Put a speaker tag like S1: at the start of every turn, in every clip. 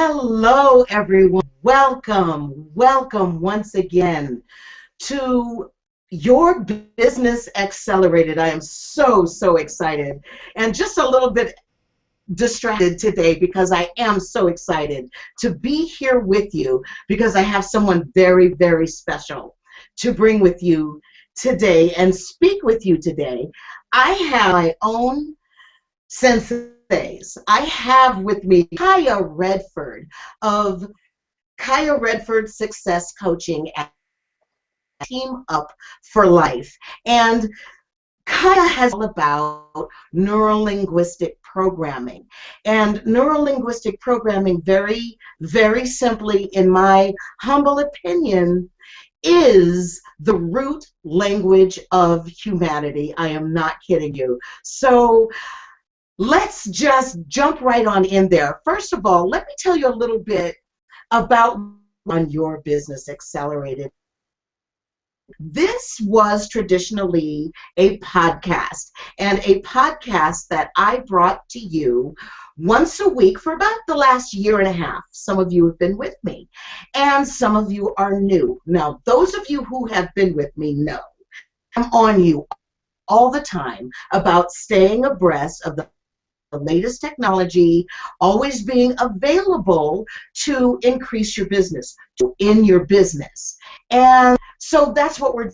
S1: Hello, everyone. Welcome once again to Your Business Accelerated. I am so excited and just a little bit distracted today because I am so excited to be here with you because I have someone very special to bring with you today and speak with you today. I have my own Senseis. I have with me Kaya Redford of Kaya Redford Success Coaching at Team Up for Life. And Kaya has all about neurolinguistic programming. And neurolinguistic programming, very simply, in my humble opinion, is the root language of humanity. I am not kidding you. So let's just jump right on in there. First of all, let me tell you a little bit about on Your Business Accelerated. This was traditionally a podcast, and a podcast that I brought to you once a week for about the last year and a half. Some of you have been with me, and some of you are new. Now, those of you who have been with me know I'm on you all the time about staying abreast of the latest technology, always being available to increase your business, in your business. And so that's what we're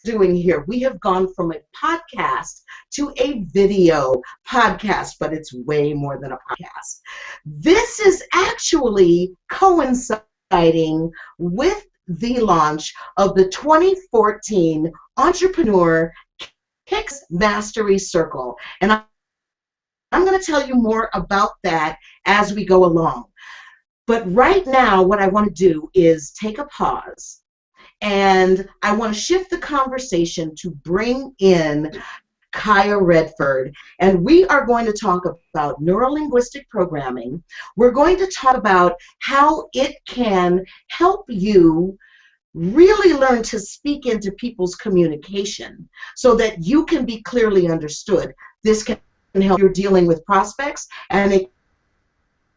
S1: doing here. We have gone from a podcast to a video podcast, but it's way more than a podcast. This is actually coinciding with the launch of the 2014 Entrepreneur Kicks Mastery Circle. And I'm going to tell you more about that as we go along. But right now, what I want to do is take a pause, and I want to shift the conversation to bring in Kaya Redford, and we are going to talk about neurolinguistic programming. We're going to talk about how it can help you really learn to speak into people's communication so that you can be clearly understood. This can help you're dealing with prospects, and it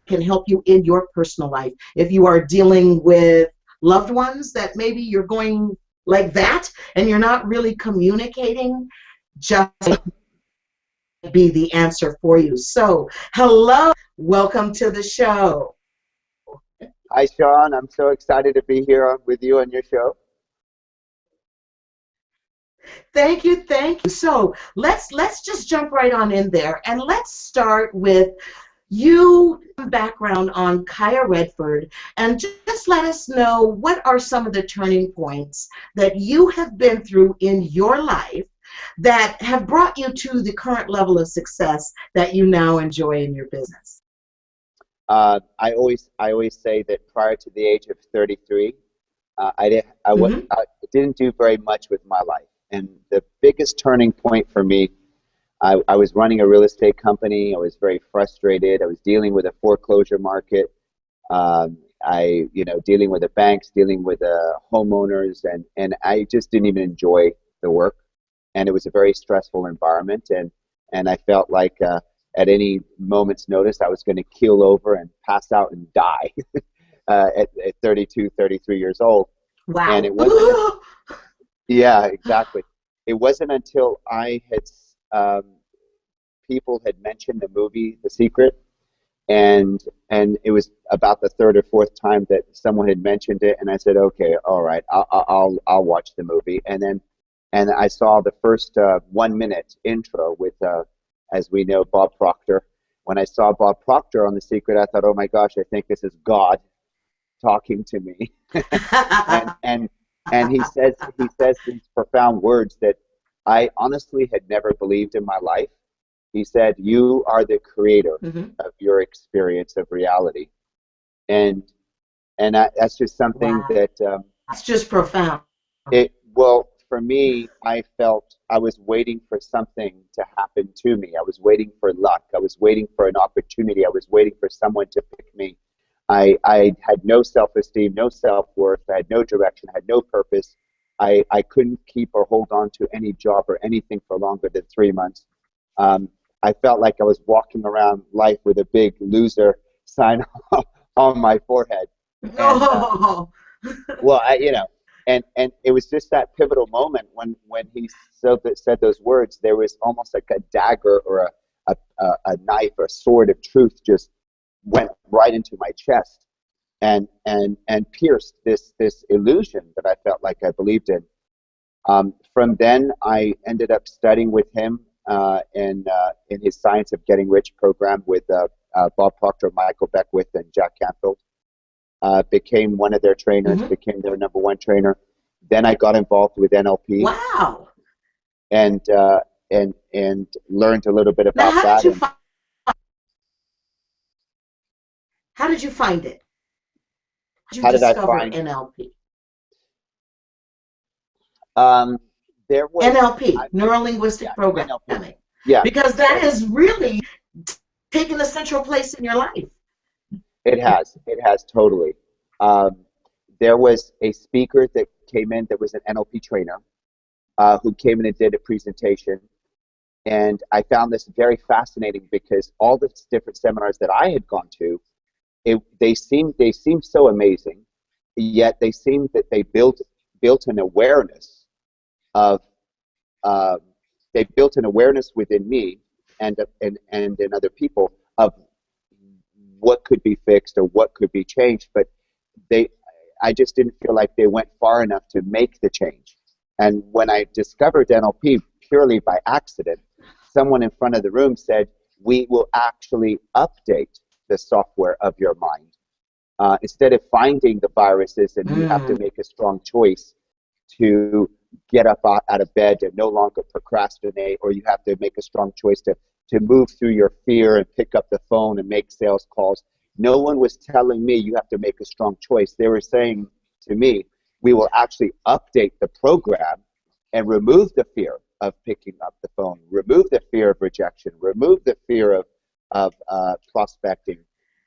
S1: can help you in your personal life. If you are dealing with loved ones that maybe you're going like that and you're not really communicating, just be the answer for you. So, hello, welcome to the show.
S2: Hi, Sean. I'm so excited to be here with you on your show.
S1: Thank you. So let's just jump right on in there, and let's start with you background on Kaya Redford, and just let us know what are some of the turning points that you have been through in your life that have brought you to the current level of success that you now enjoy in your business.
S2: I always say that prior to the age of 33, I didn't do very much with my life. And the biggest turning point for me, I was running a real estate company. I was very frustrated. I was dealing with a foreclosure market. Dealing with the banks, dealing with the homeowners, and I just didn't even enjoy the work. And it was a very stressful environment. And I felt like at any moment's notice, I was going to keel over and pass out and die at 32, 33 years old.
S1: Wow.
S2: And it wasn't. Yeah, exactly. It wasn't until I had people had mentioned the movie The Secret, and it was about the third or fourth time that someone had mentioned it, and I said, okay, all right, I'll watch the movie, and I saw the first 1 minute intro with, as we know, Bob Proctor. When I saw Bob Proctor on The Secret, I thought, oh my gosh, I think this is God talking to me, and he says these profound words that I honestly had never believed in my life. He said, "You are the creator of your experience of reality," and that's just something that
S1: that's just profound.
S2: Well, for me, I felt I was waiting for something to happen to me. I was waiting for luck. I was waiting for an opportunity. I was waiting for someone to pick me. I had no self-esteem, no self-worth. I had no direction. I had no purpose. I couldn't keep or hold on to any job or anything for longer than 3 months. I felt like I was walking around life with a big loser sign on my forehead. And
S1: Oh.
S2: well, and it was just that pivotal moment when he said those words. There was almost like a dagger or a knife or a sword of truth just went right into my chest and pierced this illusion that I felt like I believed in. From then, I ended up studying with him in his Science of Getting Rich program with Bob Proctor, Michael Beckwith, and Jack Canfield. Became one of their trainers,
S1: Hmm.
S2: became their number one trainer. Then I got involved with NLP
S1: Wow.
S2: and and learned a little bit
S1: Now,
S2: about that. And
S1: how did you find it? How did you
S2: how did I
S1: discover
S2: find?
S1: NLP?
S2: Um, there was,
S1: NLP,
S2: yeah,
S1: Neurolinguistic
S2: NLP,
S1: Programming,
S2: yeah,
S1: because that
S2: totally.
S1: has really taken a central place in your life.
S2: It has totally. Um, there was a speaker that came in that was an NLP trainer who came in and did a presentation. And I found this very fascinating because all the different seminars that I had gone to, they seemed so amazing, yet they seemed that they built an awareness of uh, they built an awareness within me and in other people of what could be fixed or what could be changed, but they I just didn't feel like they went far enough to make the change. And when I discovered NLP purely by accident, someone in front of the room said, "We will actually update the software of your mind. Instead of finding the viruses and you have to
S1: Mm.
S2: make a strong choice to get up out of bed and no longer procrastinate, or you have to make a strong choice to move through your fear and pick up the phone and make sales calls." No one was telling me you have to make a strong choice. They were saying to me, we will actually update the program and remove the fear of picking up the phone, remove the fear of rejection, remove the fear of prospecting,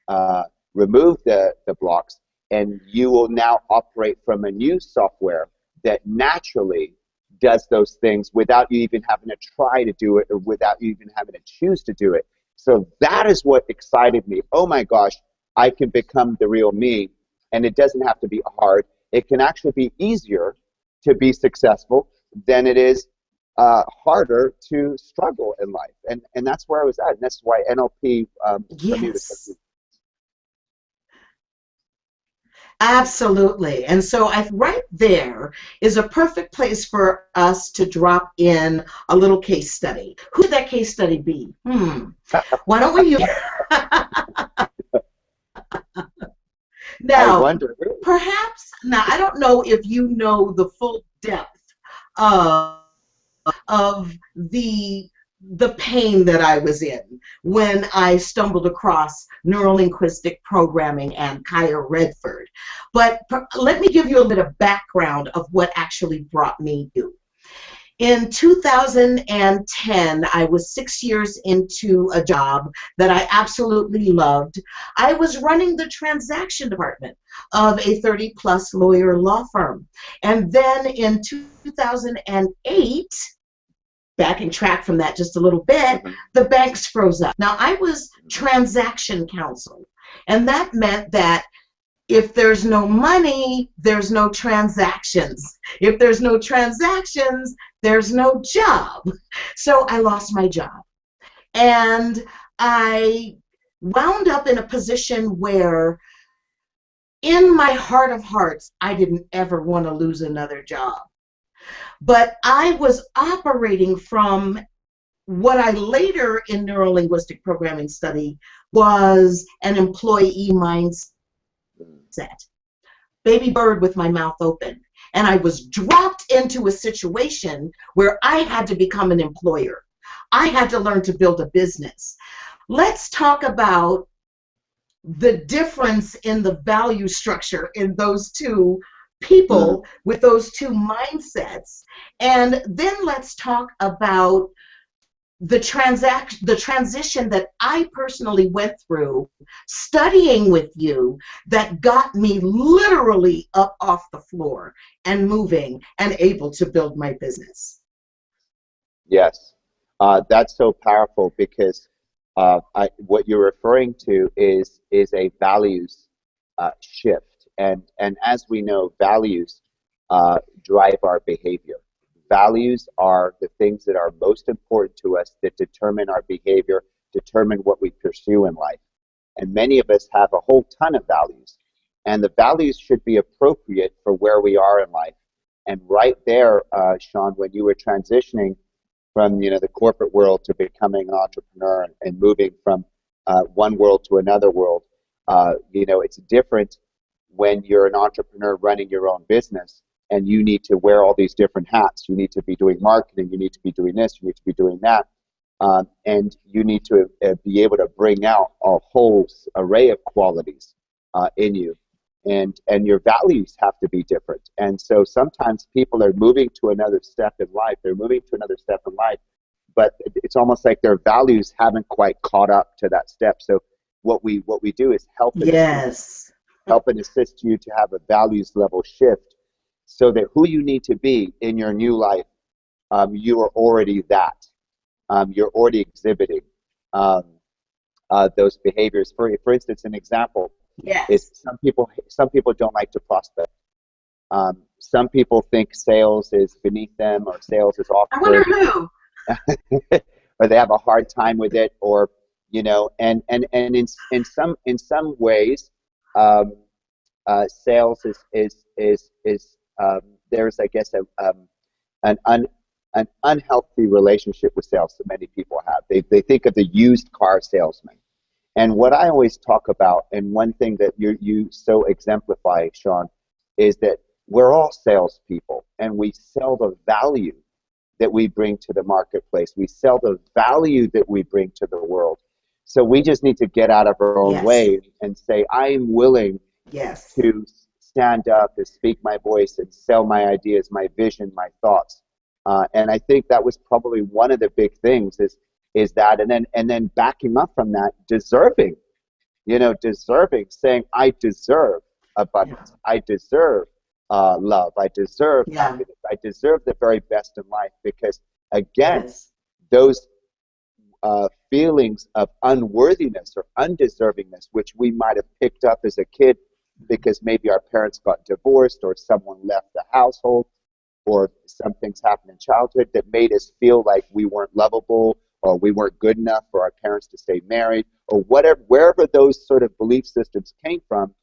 S2: uh, remove the blocks, and you will now operate from a new software that naturally does those things without you even having to try to do it or without you even having to choose to do it. So that is what excited me. Oh my gosh, I can become the real me, and it doesn't have to be hard. It can actually be easier to be successful than it is harder to struggle in life. And that's where I was at. And that's why NLP for me was such a
S1: Yes, absolutely. And so right there is a perfect place for us to drop in a little case study. Who should that case study be? Why don't we use
S2: I
S1: now,
S2: wonder who.
S1: perhaps, now I don't know if you know the full depth of the pain that I was in when I stumbled across neurolinguistic programming and Kaya Redford. But let me give you a bit of background of what actually brought me to. In 2010, I was 6 years into a job that I absolutely loved. I was running the transaction department of a 30-plus lawyer law firm. And then in 2008, backing track from that just a little bit,
S2: Mhm.
S1: the banks froze up. Now, I was transaction counsel, and that meant that if there's no money, there's no transactions. If there's no transactions, there's no job. So I lost my job. And I wound up in a position where, in my heart of hearts, I didn't ever want to lose another job. But I was operating from what I later in neurolinguistic programming study was an employee mindset. Baby bird with my mouth open. And I was dropped into a situation where I had to become an employer. I had to learn to build a business. Let's talk about the difference in the value structure in those two
S2: Mhm.
S1: people with those two mindsets. And then let's talk about the transition that I personally went through studying with you that got me literally up off the floor and moving and able to build my business.
S2: Yes, that's so powerful because what you're referring to is a values. shift. And as we know, values drive our behavior. Values are the things that are most important to us that determine our behavior, determine what we pursue in life. And many of us have a whole ton of values. And the values should be appropriate for where we are in life. And right there, Sean, when you were transitioning from the corporate world to becoming an entrepreneur and moving from one world to another world, it's different when you're an entrepreneur running your own business and you need to wear all these different hats. You need to be doing marketing, you need to be doing this, you need to be doing that, and you need to be able to bring out a whole array of qualities in you. And your values have to be different. And so sometimes people are moving to another step in life. They're moving to another step in life, but it's almost like their values haven't quite caught up to that step. So what we do is help and assist you to have a values level shift, so that who you need to be in your new life, you are already that. You're already exhibiting those behaviors. For instance, an example.
S1: Yes.
S2: Is some people don't like to prospect. Some people think sales is beneath them, or sales is awkward.
S1: I wonder who.
S2: Or they have a hard time with it, or and in some ways, sales is there's, I guess, an unhealthy relationship with sales that many people have. They think of the used car salesman. And what I always talk about, and one thing that you so exemplify, Sean, is that we're all salespeople, and we sell the value that we bring to the marketplace. We sell the value that we bring to the world. So we just need to get out of our own way and say, I am willing to stand up and speak my voice and sell my ideas, my vision, my thoughts. And I think that was probably one of the big things is that, and then backing up from that, deserving, saying, I deserve abundance, I deserve love, I deserve happiness, I deserve the very best in life, because again, those feelings of unworthiness or undeservingness, which we might have picked up as a kid because maybe our parents got divorced, or someone left the household, or some things happened in childhood that made us feel like we weren't lovable, or we weren't good enough for our parents to stay married, or whatever, wherever those sort of belief systems came from,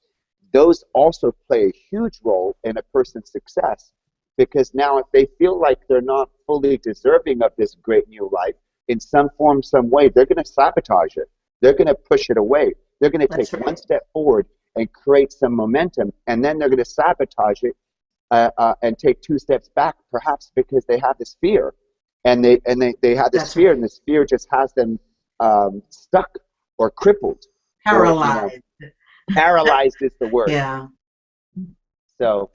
S2: those also play a huge role in a person's success. Because now if they feel like they're not fully deserving of this great new life, in some form, some way, they're going to sabotage it. They're going to push it away. They're going to take one step forward and create some momentum, and then they're going to sabotage it and take two steps back, perhaps because they have this fear. And they have this fear, and this fear just has them stuck or crippled.
S1: Paralyzed.
S2: Or, paralyzed is the word.
S1: Yeah.
S2: So.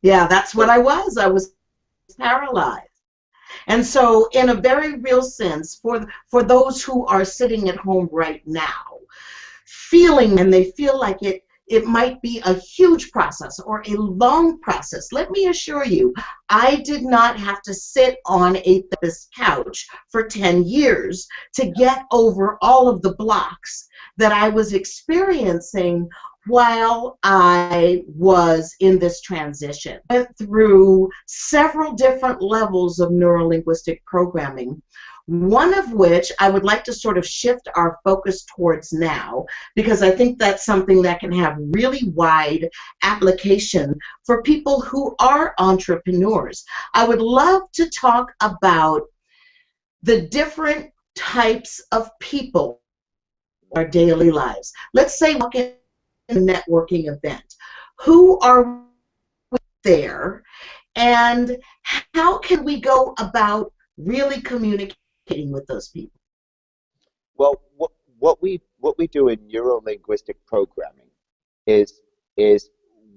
S1: Yeah, that's what I was. I was paralyzed. And so, in a very real sense, for those who are sitting at home right now, feeling, and they feel like it might be a huge process or a long process. Let me assure you, I did not have to sit on a therapist's couch for 10 years to get over all of the blocks that I was experiencing while I was in this transition. I went through several different levels of neurolinguistic programming, one of which I would like to sort of shift our focus towards now, because I think that's something that can have really wide application for people who are entrepreneurs. I would love to talk about the different types of people in our daily lives. Let's say walk in a networking event. Who are we there, and how can we go about really communicating with those people?
S2: Well, what we do in neurolinguistic programming is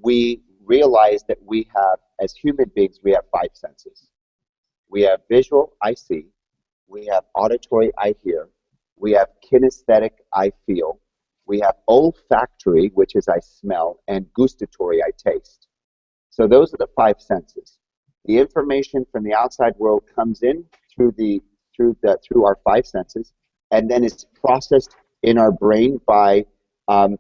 S2: we realize that we have, as human beings, we have five senses. We have visual, I see. We have auditory, I hear. We have kinesthetic, I feel. We have olfactory, which is I smell, and gustatory, I taste. So those are the five senses. The information from the outside world comes in through our five senses, and then it's processed in our brain by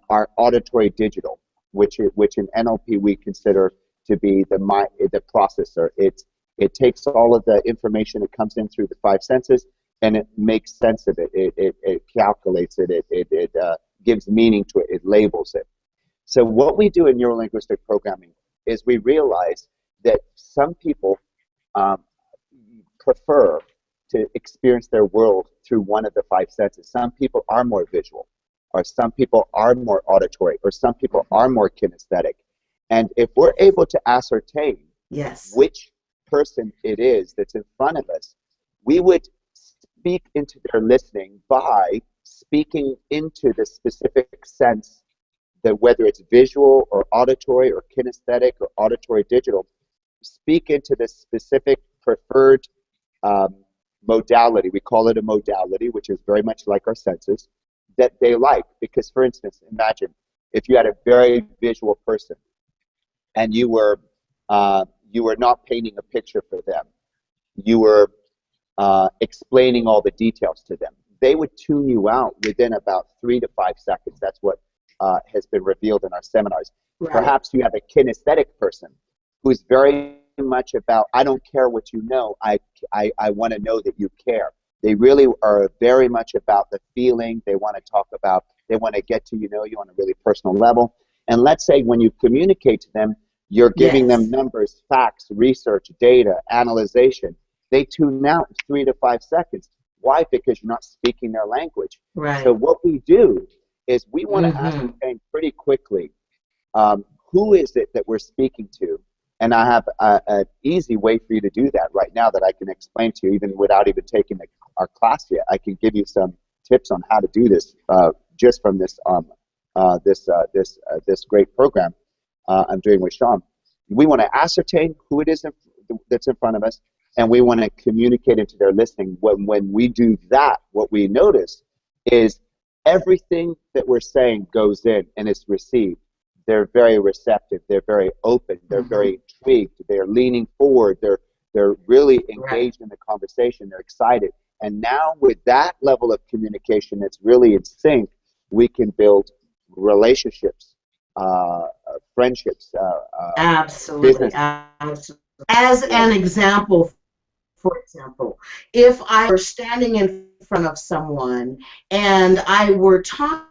S2: are auditory digital, which in NLP we consider to be the processor. It takes all of the information that comes in through the five senses, and it makes sense of it. It calculates it. It gives meaning to it. It labels it. So what we do in neurolinguistic programming is we realize that some people um, prefer to experience their world through one of the five senses. Some people are more visual, or some people are more auditory, or some people are more kinesthetic. And if we're able to ascertain
S1: Yes.
S2: which person it is that's in front of us, we would speak into their listening by speaking into the specific sense, that whether it's visual or auditory or kinesthetic or auditory digital, speak into the specific preferred um, modality. We call it a modality, which is very much like our senses, that they like. Because, for instance, imagine if you had a very visual person and you were not painting a picture for them. You were explaining all the details to them. They would tune you out within about 3 to 5 seconds. That's what has been revealed in our seminars.
S1: Right.
S2: Perhaps you have a kinesthetic person who's very much about, I don't care what you know, I want to know that you care. They really are very much about the feeling. They want to get to know you on a really personal level. And let's say when you communicate to them, you're giving them numbers, facts, research, data, analyzation. They tune out in 3 to 5 seconds. Why? Because you're not speaking their language.
S1: Right.
S2: So what we do is we want to ascertain pretty quickly who is it that we're speaking to. And I have an easy way for you to do that right now that I can explain to you, even without even taking our class yet. I can give you some tips on how to do this just from this this great program I'm doing with Sean. We want to ascertain who it is that's in front of us, and we want to communicate into their listening. When we do that, what we notice is everything that we're saying goes in and is received. They're very receptive. They're very open. They're very intrigued. They're leaning forward. They're really engaged in the conversation. They're excited. And now with that level of communication that's really in sync, we can build relationships, friendships,
S1: Absolutely.
S2: business.
S1: Absolutely. As an example, for example, if I were standing in front of someone and I were talking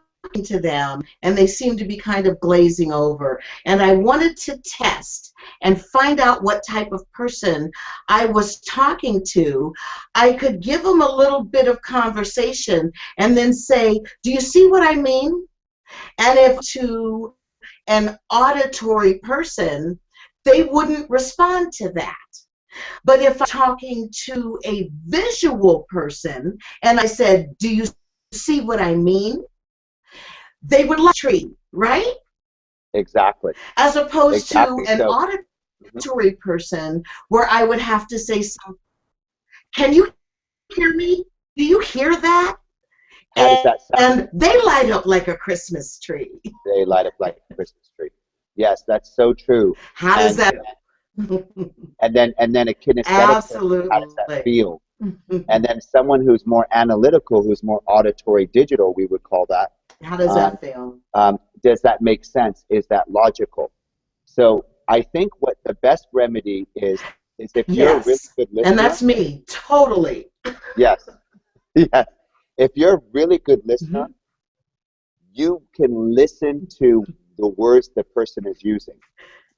S1: to them and they seemed to be kind of glazing over, and I wanted to test and find out what type of person I was talking to, I could give them a little bit of conversation and then say, do you see what I mean? And if to an auditory person, they wouldn't respond to that. But if I'm talking to a visual person and I said, do you see what I mean? They would like tree, right?
S2: Exactly.
S1: As opposed to an auditory person where I would have to say something. Can you hear me? Do you hear that?
S2: How does that sound?
S1: And they light up like a Christmas tree.
S2: They light up like a Christmas tree. Yes, that's so true.
S1: How does that?
S2: And then a kinesthetic person, how does that feel? And then someone who's more analytical, who's more auditory digital, we would call that.
S1: How does that feel?
S2: Does that make sense? Is that logical? So I think what the best remedy is if you're a really good listener.
S1: And that's me, totally.
S2: Yes. Yes. If you're a really good listener, you can listen to the words the person is using.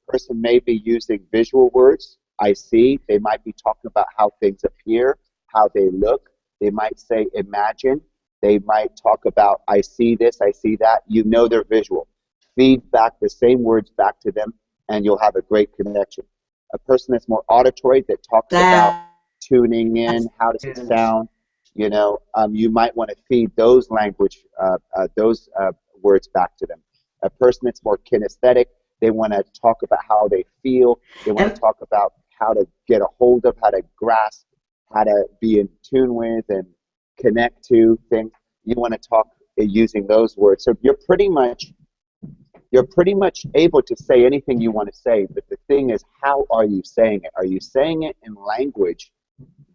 S2: The person may be using visual words. I see. They might be talking about how things appear, how they look. They might say imagine. They might talk about I see this, I see that. You know they're visual. Feed back the same words back to them, and you'll have a great connection. A person that's more auditory that talks about tuning in, how does it sound? You might want to feed those those words back to them. A person that's more kinesthetic, they want to talk about how they feel. They want to talk about how to get a hold of, how to grasp, how to be in tune with and connect to things. You want to talk using those words. So you're pretty much able to say anything you want to say, but the thing is, how are you saying it? Are you saying it in language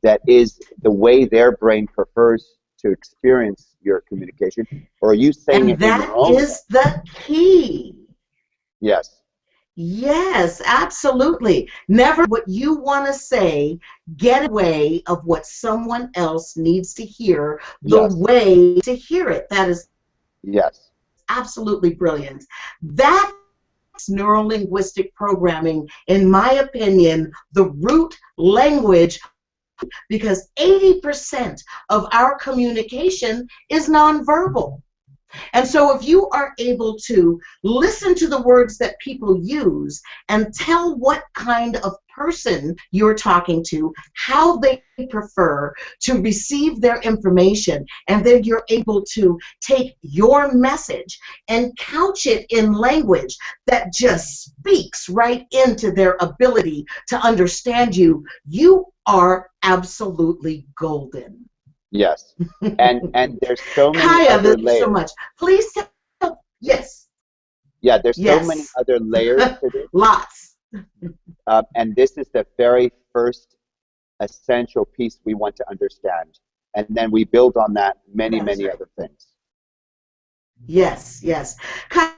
S2: that is the way their brain prefers to experience your communication, or are you saying
S1: And
S2: it in your
S1: that
S2: own way?
S1: is the key.
S2: Yes,
S1: Yes, absolutely. Never what you want to say, get away of what someone else needs to hear, the
S2: yes,
S1: way to hear it. That is
S2: yes,
S1: absolutely brilliant. That's neurolinguistic programming, in my opinion, the root language, because 80% of our communication is nonverbal. And so if you are able to listen to the words that people use and tell what kind of person you're talking to, how they prefer to receive their information, and then you're able to take your message and couch it in language that just speaks right into their ability to understand you, you are absolutely golden.
S2: yes. And there's so many
S1: Kaya,
S2: other
S1: thank you so
S2: layers.
S1: much. Please tell, yes,
S2: Yeah, there's so many
S1: yes,
S2: other layers to this.
S1: lots.
S2: And this is the very first essential piece we want to understand. And then we build on that many,
S1: That's
S2: many
S1: right.
S2: other things.
S1: Yes, yes. Kaya,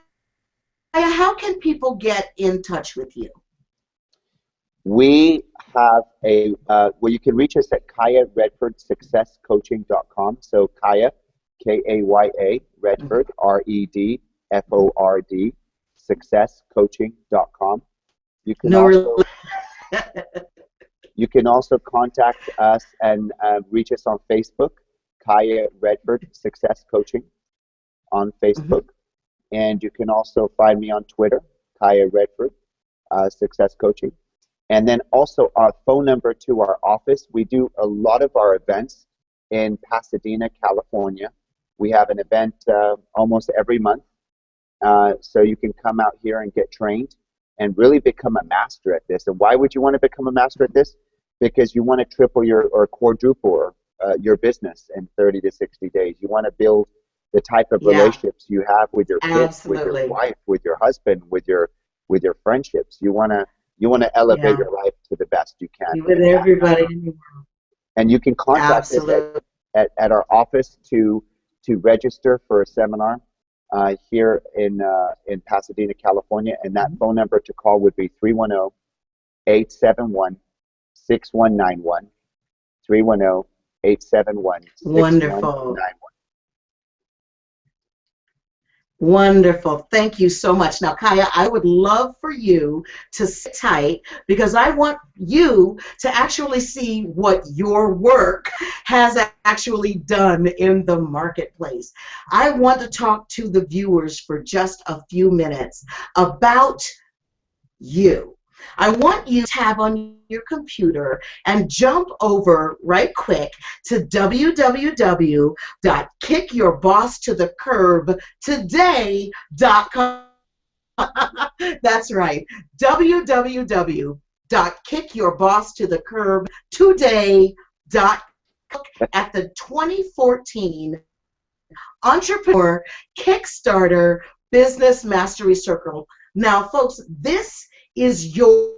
S1: how can people get in touch with you?
S2: We have well, you can reach us at Kaya Redford SuccessCoaching.com. So Kaya, Kaya,
S1: Mhm.
S2: Redford, Redford, SuccessCoaching.com. You can
S1: No,
S2: also You can also contact us and reach us on Facebook, Kaya Redford Success Coaching on
S1: mhm.
S2: Facebook. And you can also find me on Twitter, Kaya Redford Success Coaching. And then also our phone number to our office. We do a lot of our events in Pasadena, California. We have an event almost every month. So you can come out here and get trained and really become a master at this. And why would you want to become a master at this? Because you want to triple your or quadruple your business in 30 to 60 days. You want to build the type of
S1: Yeah,
S2: relationships you have with your kids, with your
S1: absolutely.
S2: wife, with your husband, with your friendships. You want to elevate
S1: Yeah,
S2: your life to the best you can
S1: with
S2: in that
S1: everybody
S2: manner.
S1: in the world.
S2: And you can contact us
S1: Absolutely.
S2: at our office to register for a seminar here in Pasadena, California. And that phone number to call would be 310-871-6191, 310-871-6191.
S1: Wonderful. Wonderful. Thank you so much. Now, Kaya, I would love for you to sit tight because I want you to actually see what your work has actually done in the marketplace. I want to talk to the viewers for just a few minutes about you. I want you to tab on your computer and jump over right quick to www.kickyourbosstothecurb.today.com. That's right, www.kickyourbosstothecurb.today.com at the 2014 Entrepreneur KickStarter Business Mastery Circle. Now, folks, this is your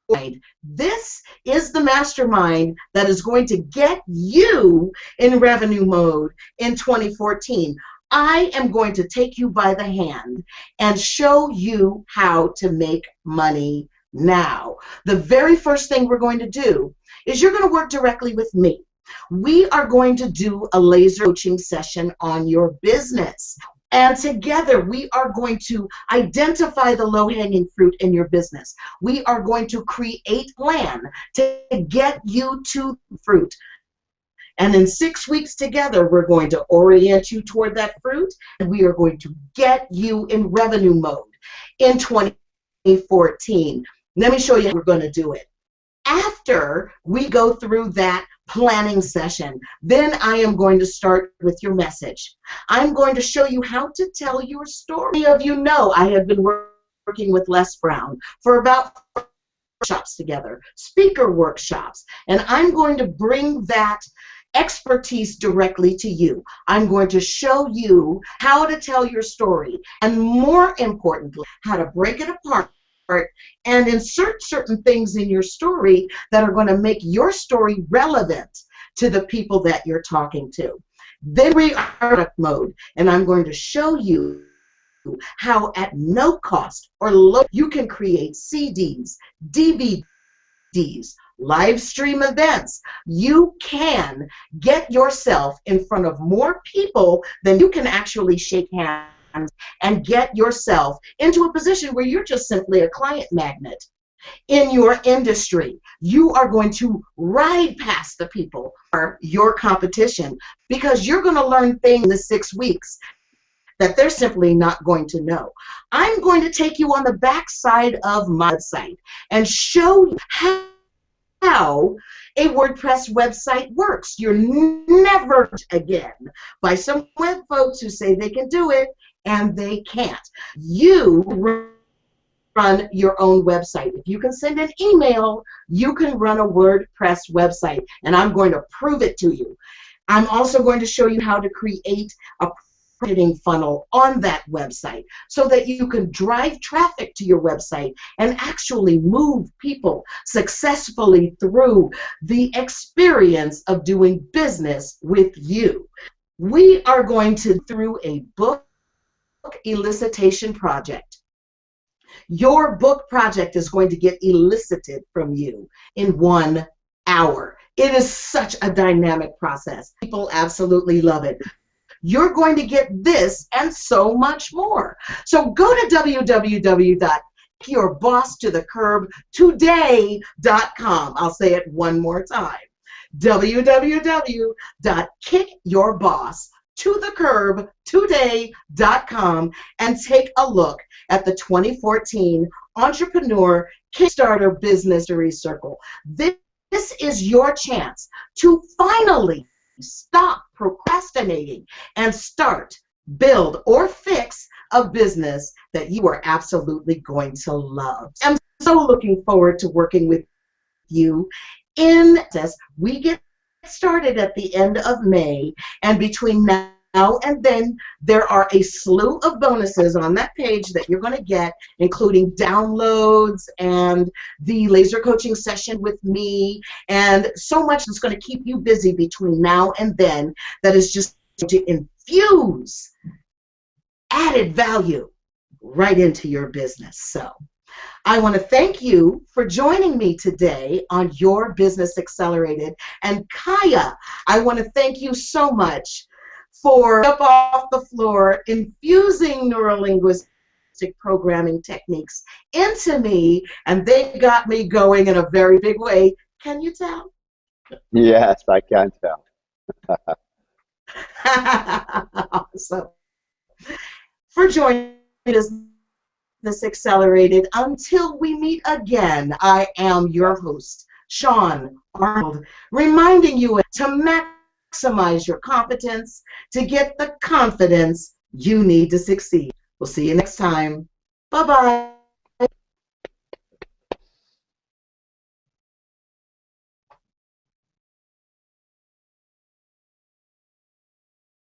S1: mind. This is the mastermind that is going to get you in revenue mode in 2014. I am going to take you by the hand and show you how to make money now. The very first thing we're going to do is you're going to work directly with me. We are going to do a laser coaching session on your business. And together we are going to identify the low-hanging fruit in your business. We are going to create a plan to get you to fruit. And in 6 weeks together, we're going to orient you toward that fruit, and we are going to get you in revenue mode in 2014. Let me show you how we're going to do it. After we go through that planning session, then I am going to start with your message. I'm going to show you how to tell your story. Many of you know I have been working with Les Brown for about workshops together, speaker workshops, and I'm going to bring that expertise directly to you. I'm going to show you how to tell your story, and more importantly, how to break it apart and insert certain things in your story that are going to make your story relevant to the people that you're talking to. Then we are in product mode, and I'm going to show you how at no cost or low you can create CDs, DVDs, live stream events. You can get yourself in front of more people than you can actually shake hands and get yourself into a position where you're just simply a client magnet in your industry. You are going to ride past the people or your competition because you're going to learn things in the 6 weeks that they're simply not going to know. I'm going to take you on the backside of my website and show you how a WordPress website works. You're never again by some web folks who say they can do it and they can't. You run your own website. If you can send an email, you can run a WordPress website, and I'm going to prove it to you. I'm also going to show you how to create a marketing funnel on that website so that you can drive traffic to your website and actually move people successfully through the experience of doing business with you. We are going to through a book elicitation project. Your book project is going to get elicited from you in 1 hour. It is such a dynamic process. People absolutely love it. You're going to get this and so much more. So go to www.kickyourboss-to-the-curb-today.com. I'll say it one more time. www.kickyourboss-to-the-curb-today.com and take a look at the 2014 Entrepreneur KickStarter Business Circle. This is your chance to finally stop procrastinating and start, build, or fix a business that you are absolutely going to love. I'm so looking forward to working with you in this. We get started at the end of May, and between now and then there are a slew of bonuses on that page that you're going to get, including downloads and the laser coaching session with me, and so much that's going to keep you busy between now and then that is just to infuse added value right into your business. So I want to thank you for joining me today on Your Business Accelerated. And Kaya, I want to thank you so much for up off the floor, infusing neurolinguistic programming techniques into me, and they got me going in a very big way. Can you tell?
S2: Yes, I can tell.
S1: Awesome. For joining us. This Accelerated. Until we meet again, I am your host, Sean Arnold, reminding you to maximize your competence to get the confidence you need to succeed. We'll see you next time. Bye-bye.